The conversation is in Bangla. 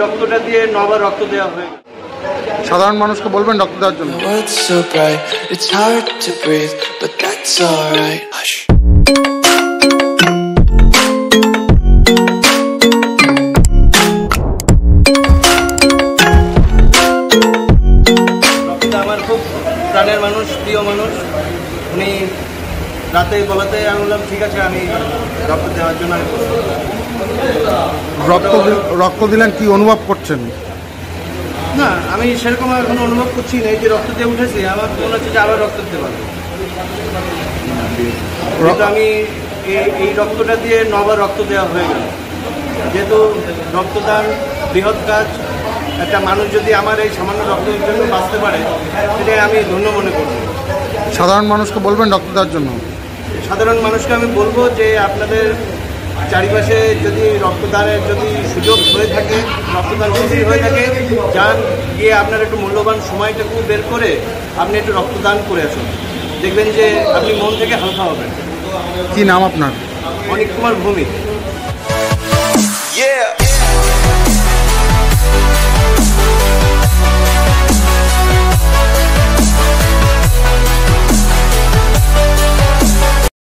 রক্তটা দিয়ে 9বার রক্ত দেওয়া হয়ে গেল। সাধারণ মানুষকে বলবেন রক্ত দেওয়ার জন্য। রক্তটা আমার খুব প্রাণের মানুষ, প্রিয় মানুষ। উনি রাতে বলাতে আমি বললাম ঠিক আছে, আমি রক্ত দেওয়ার জন্য আমি রক্ত দিলেন, কি অনুভব করছেন? না, আমি সেরকম এখন অনুভব করছি না। এই যে রক্ত দিয়ে উঠেছে, আমার মনে হচ্ছে যে আবার রক্ত দিতে পারবো। কিন্তু আমি এই রক্তটা দিয়ে 9বার রক্ত দেওয়া হয়ে গেল। যেহেতু রক্তদান বৃহৎ কাজ, একটা মানুষ যদি আমার এই সামান্য রক্তের জন্য বাঁচতে পারে, সেটাই আমি ধন্য মনে করব। সাধারণ মানুষকে বলবেন রক্ত দেওয়ার জন্য। সাধারণ মানুষকে আমি বলবো যে আপনাদের চারিপাশে যদি রক্তদানের যদি সুযোগ হয়ে থাকে, রক্তদান শিবির হয়ে থাকে, যান, গিয়ে আপনার একটু মূল্যবান সময়টুকু বের করে আপনি একটু রক্তদান করে আসুন। দেখবেন যে আপনি মন থেকে হালকা হবেন। কি নাম আপনার? অনিক কুমার ভৌমিক।